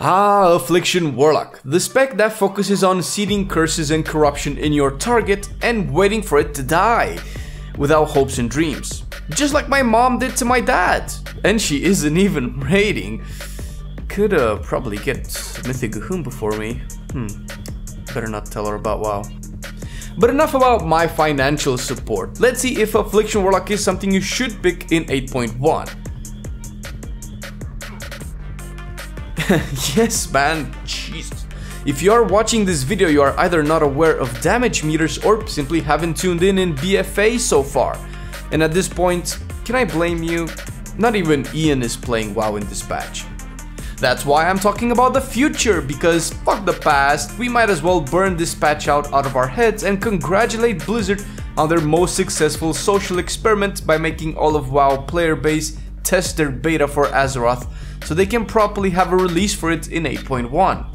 Affliction Warlock, the spec that focuses on seeding curses and corruption in your target and waiting for it to die, without hopes and dreams. Just like my mom did to my dad. And she isn't even raiding. Could probably get Mythic Gahoon before me. Better not tell her about WoW. But enough about my financial support. Let's see if Affliction Warlock is something you should pick in 8.1. Yes man, Jesus. If you are watching this video, you are either not aware of damage meters or simply haven't tuned in BFA so far. And at this point, can I blame you? Not even Ian is playing WoW in this patch. That's why I'm talking about the future, because fuck the past, we might as well burn this patch out of our heads and congratulate Blizzard on their most successful social experiment by making all of WoW player base test their beta for Azeroth so they can properly have a release for it in 8.1.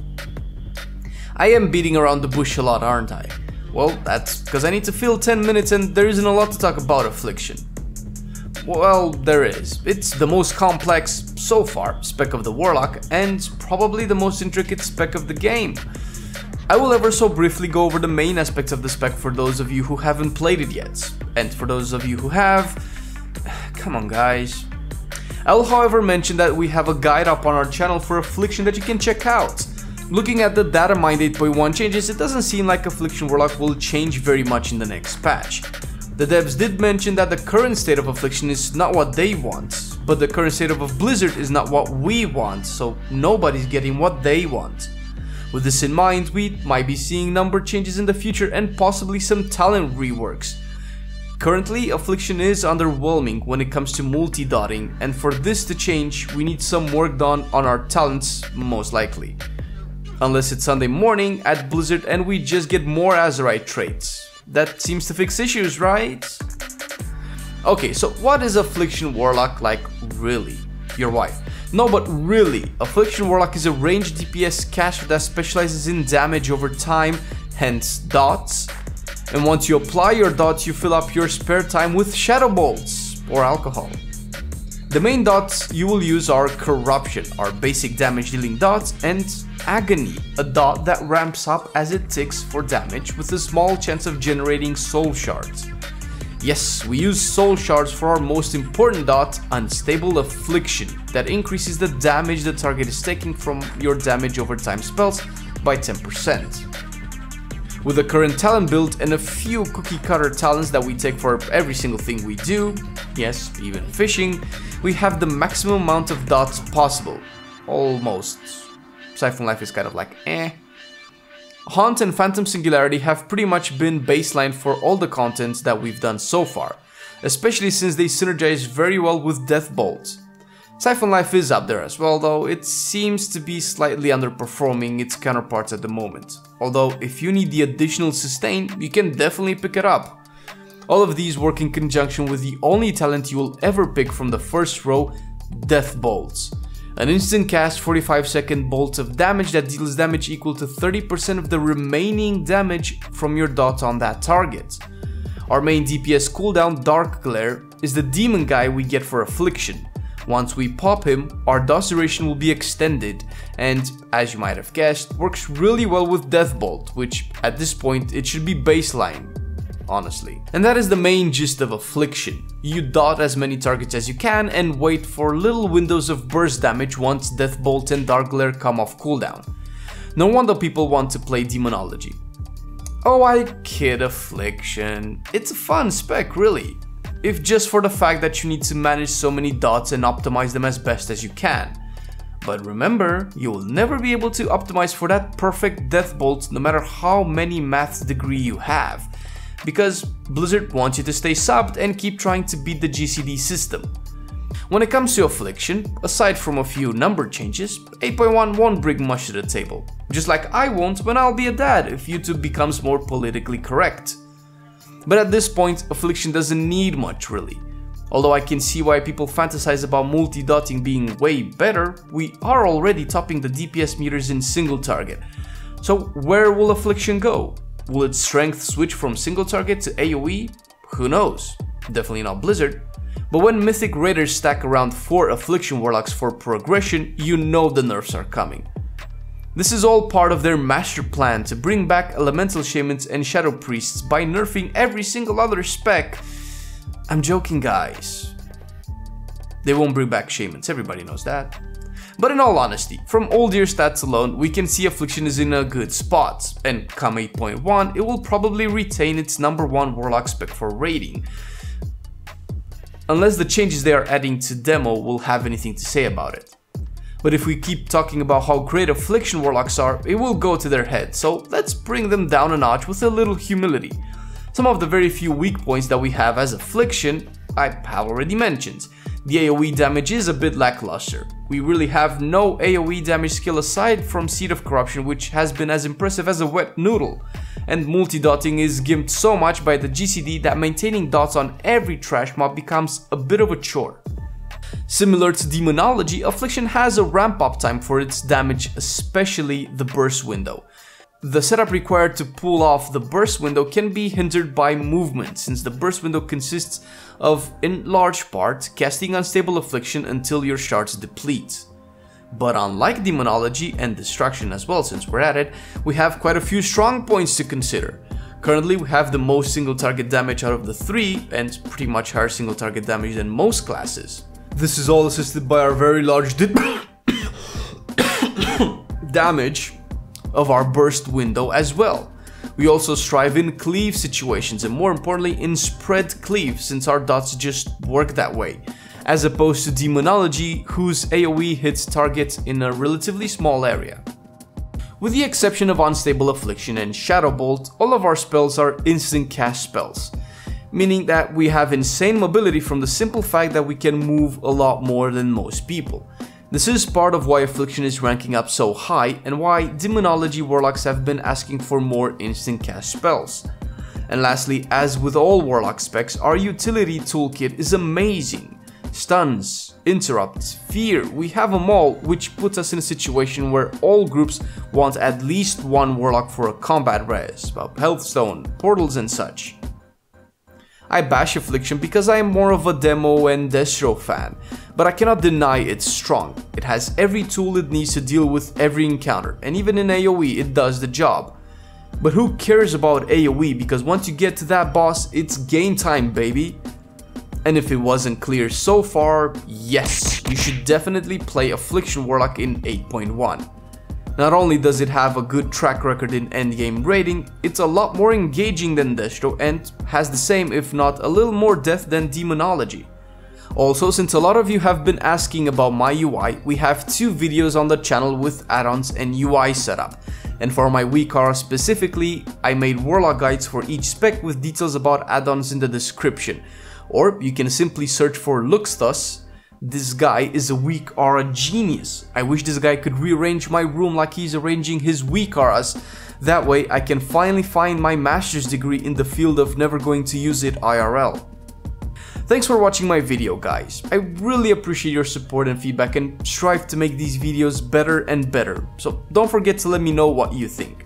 I am beating around the bush a lot, aren't I? Well, that's because I need to fill 10 minutes and there isn't a lot to talk about Affliction. Well, there is. It's the most complex, so far, spec of the Warlock, and probably the most intricate spec of the game. I will ever so briefly go over the main aspects of the spec for those of you who haven't played it yet. And for those of you who have, come on guys. I'll however mention that we have a guide up on our channel for Affliction that you can check out. Looking at the data mined 8.1 changes, it doesn't seem like Affliction Warlock will change very much in the next patch. The devs did mention that the current state of Affliction is not what they want, but the current state of Blizzard is not what we want, so nobody's getting what they want. With this in mind, we might be seeing number changes in the future and possibly some talent reworks. Currently, Affliction is underwhelming when it comes to multi-dotting, and for this to change, we need some work done on our talents, most likely. Unless it's Sunday morning at Blizzard and we just get more Azerite traits. That seems to fix issues, right? Okay, so what is Affliction Warlock like really? Your wife. No, but really, Affliction Warlock is a ranged DPS caster that specializes in damage over time, hence dots. And once you apply your dots, you fill up your spare time with shadow bolts or alcohol. The main dots you will use are Corruption, our basic damage dealing dots, and Agony, a dot that ramps up as it ticks for damage with a small chance of generating soul shards. Yes, we use soul shards for our most important dot, Unstable Affliction, that increases the damage the target is taking from your damage over time spells by 10%. With the current talent build and a few cookie cutter talents that we take for every single thing we do, yes, even fishing, we have the maximum amount of dots possible. Almost. Siphon Life is kind of like eh. Haunt and Phantom Singularity have pretty much been baseline for all the contents that we've done so far, especially since they synergize very well with Death Bolt. Siphon Life is up there as well, though it seems to be slightly underperforming its counterparts at the moment. Although if you need the additional sustain, you can definitely pick it up. All of these work in conjunction with the only talent you will ever pick from the first row, Death Bolts. An instant cast 45-second bolt of damage that deals damage equal to 30% of the remaining damage from your dot on that target. Our main DPS cooldown, Dark Glare, is the demon guy we get for Affliction. Once we pop him, our dot duration will be extended and, as you might have guessed, works really well with Death Bolt, which at this point it should be baseline. Honestly. And that is the main gist of Affliction. You dot as many targets as you can and wait for little windows of burst damage once Death Bolt and Dark Glare come off cooldown. No wonder people want to play Demonology. Oh, I kid, Affliction. It's a fun spec, really. If just for the fact that you need to manage so many dots and optimize them as best as you can. But remember, you will never be able to optimize for that perfect Death Bolt no matter how many maths degree you have. Because Blizzard wants you to stay subbed and keep trying to beat the GCD system. When it comes to Affliction, aside from a few number changes, 8.1 won't bring much to the table. Just like I won't when I'll be a dad if YouTube becomes more politically correct. But at this point, Affliction doesn't need much really. Although I can see why people fantasize about multi-dotting being way better, we are already topping the DPS meters in single target. So where will Affliction go? Will its strength switch from single target to AoE? Who knows? Definitely not Blizzard. But when Mythic Raiders stack around 4 Affliction Warlocks for progression, you know the nerfs are coming. This is all part of their master plan to bring back elemental shamans and shadow priests by nerfing every single other spec. I'm joking, guys. They won't bring back shamans, everybody knows that. But in all honesty, from old year stats alone, we can see Affliction is in a good spot, and come 8.1, it will probably retain its #1 Warlock spec for rating. Unless the changes they are adding to demo will have anything to say about it. But if we keep talking about how great Affliction Warlocks are, it will go to their head, so let's bring them down a notch with a little humility. Some of the very few weak points that we have as Affliction, I have already mentioned. The AoE damage is a bit lackluster. We really have no AoE damage skill aside from Seed of Corruption, which has been as impressive as a wet noodle. And multi-dotting is gimped so much by the GCD that maintaining dots on every trash mob becomes a bit of a chore. Similar to Demonology, Affliction has a ramp up time for its damage, especially the burst window. The setup required to pull off the burst window can be hindered by movement, since the burst window consists of, in large part, casting Unstable Affliction until your shards deplete. But unlike Demonology and Destruction as well, since we're at it, we have quite a few strong points to consider. Currently we have the most single target damage out of the 3 and pretty much higher single target damage than most classes. This is all assisted by our very large damage of our burst window as well. We also strive in cleave situations and more importantly in spread cleave, since our dots just work that way, as opposed to Demonology, whose AoE hits targets in a relatively small area. With the exception of Unstable Affliction and Shadow Bolt, all of our spells are instant cast spells, meaning that we have insane mobility from the simple fact that we can move a lot more than most people. This is part of why Affliction is ranking up so high and why Demonology Warlocks have been asking for more instant cast spells. And lastly, as with all Warlock specs, our utility toolkit is amazing. Stuns, interrupts, fear, we have them all, which puts us in a situation where all groups want at least one Warlock for a combat res, health stone, portals and such. I bash Affliction because I am more of a demo and destro fan, but I cannot deny it's strong. It has every tool it needs to deal with every encounter, and even in AoE it does the job. But who cares about AoE, because once you get to that boss, it's game time, baby. And if it wasn't clear so far, yes, you should definitely play Affliction Warlock in 8.1. Not only does it have a good track record in endgame rating, it's a lot more engaging than Destro and has the same, if not a little more depth than Demonology. Also, since a lot of you have been asking about my UI, we have 2 videos on the channel with add-ons and UI setup. And for my weak aura specifically, I made Warlock guides for each spec with details about add-ons in the description. Or you can simply search for Luxthus. This guy is a weak aura genius. I wish this guy could rearrange my room like he's arranging his weak auras. That way I can finally find my master's degree in the field of never going to use it IRL. Thanks for watching my video, guys. I really appreciate your support and feedback and strive to make these videos better and better. So don't forget to let me know what you think.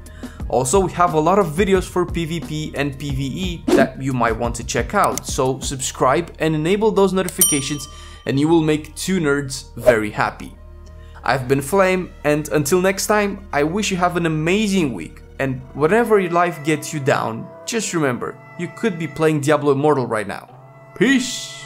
Also, we have a lot of videos for PvP and PvE that you might want to check out, so subscribe and enable those notifications and you will make 2 nerds very happy. I've been Flame, and until next time, I wish you have an amazing week, and whatever your life gets you down, just remember, you could be playing Diablo Immortal right now. Peace!